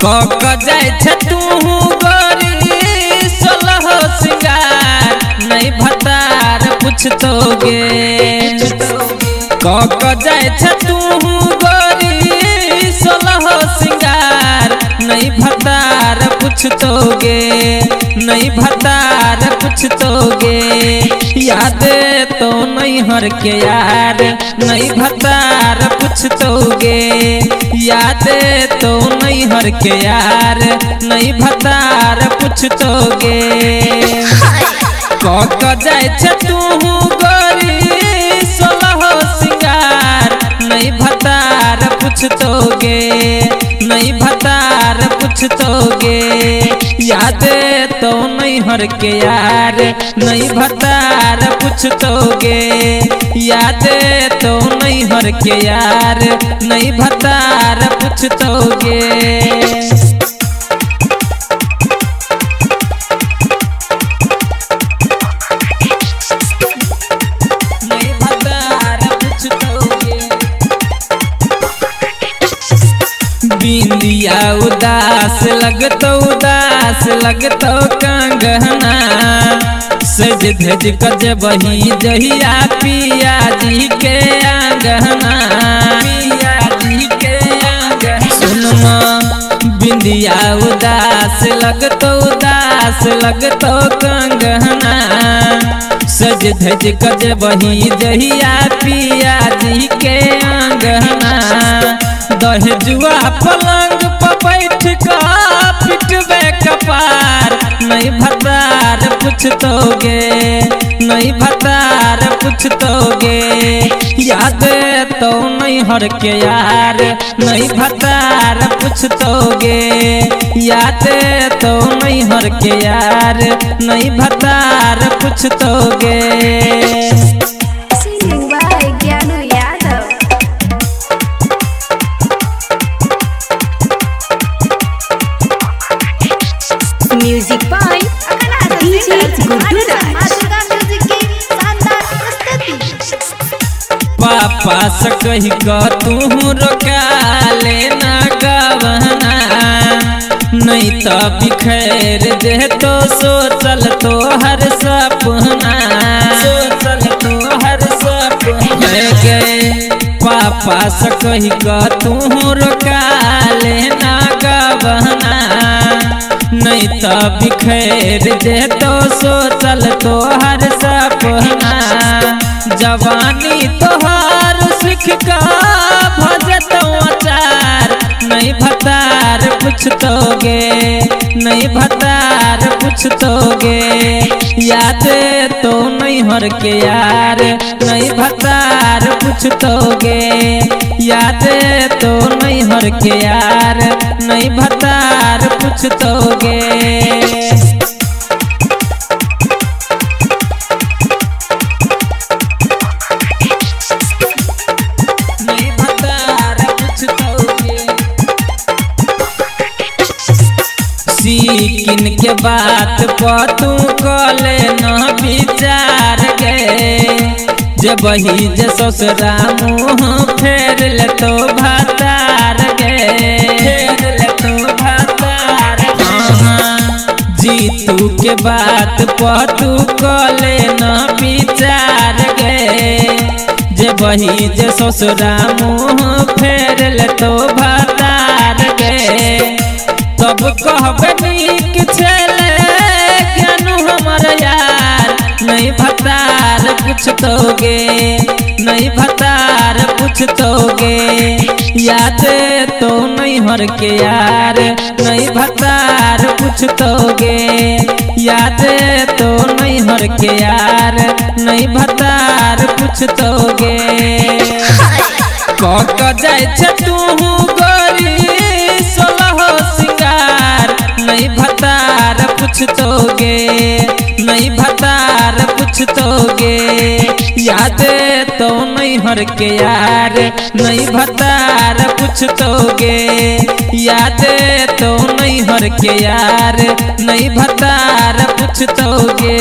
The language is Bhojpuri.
कक जाय छे तू गोरी सोलह सिंगार नहीं भतार पूछतोगे। कक जाय छे तू गोरी सोलह सिंगार नहीं भतार पूछतोगे, नहीं भतार पूछतोगे। याद तो नहीं हर के यार नहीं भतार पूछतोगे। याद तो नहीं हर के यार नहीं भतार पूछतोगे। कक जाय छे तू गोरी सोलह सिंगार नहीं भतार पूछतोगे, नहीं भतार पूछतोगे। याद तो नहीं हर के यार नहीं भतार पूछतोगे। याद तो नहीं हर के यार नहीं भतार पूछतोगे। बिंदिया उदास लगतो कंगना सज धज कज बही जहिया पिया जी के आंगना। पिया जी के आंगना सुनमा बिंदिया उदास लगतो कंगना सज धज कज बही जहिया पिया जी के आंगना। दहजुआ पलंग पर बैठ का पिटबे कपार नहीं भतार पूछतोगे, नहीं भतार पूछतोगे। याद तो नहीं हर के यार नहीं भतार पूछतोगे। याद तो नहीं हर के यार नहीं भतार पूछतोगे। म्यूजिक बाय डीजे गुड्डू राज। पापा से कही का तू रोका लेना गवना नहीं तो बिखेर दे तो सोचल तो हर सपना। सोचल तो हर सपना गए पापा से कही का तू रोका लेना गवना नहीं तो बिखेर दे तो सोचल तो हर सपना। जवानी तोहार सीख का भजतो अचार नहीं भतार पूछतोगे, नहीं भतार पूछतोगे। याद तो नहीं हर के यार नहीं भतार पूछतोगे। याद तो नहीं हर के यार नहीं भतार पूछतोगे। सीकिन के बात पर तू कले न विचार गे। जब ही जे ससुरा मुँह फेर ले तो भतार गे। फेर ले तो भतार जीतू के बात पर तू कले न विचार गे। जब ही जे ससुरा मुँह फेर ले तो भतार गे। तब कहबे नीक छेले ज्ञानू हमर यार नहीं भतार पूछतोगे, नहीं भतार पूछतोगे। याद तो नहीं हर के यार नहीं भतार पूछतोगे। याद तो नहीं हर के यार नहीं भतार पूछतोगे। कक जाय छे तू गोरी सोलह सिंगार नहीं भतार पूछतोगे, नहीं भतार पूछतोगे। याद तो नहीं हर के यार नहीं भतार पूछतोगे। याद तो नहीं हर के यार नहीं भतार पूछतोगे।